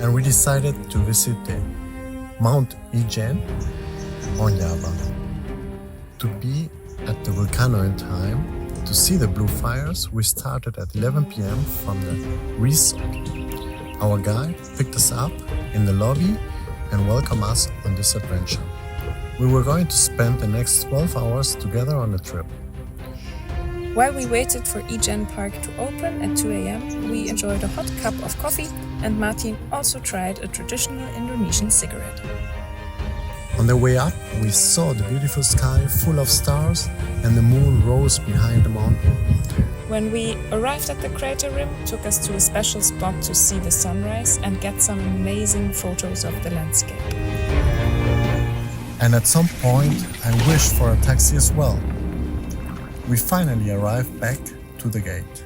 and we decided to visit the Mount Ijen on Java. To be at the volcano in time to see the blue fires, we started at 11 p.m. from the resort. Our guide picked us up in the lobby and welcomed us on this adventure. We were going to spend the next 12 hours together on the trip. While we waited for Ijen Park to open at 2 a.m., we enjoyed a hot cup of coffee, and Martin also tried a traditional Indonesian cigarette. On the way up, we saw the beautiful sky full of stars, and the moon rose behind the mountain. When we arrived at the crater rim, took us to a special spot to see the sunrise and get some amazing photos of the landscape. And at some point, I wished for a taxi as well. We finally arrived back to the gate.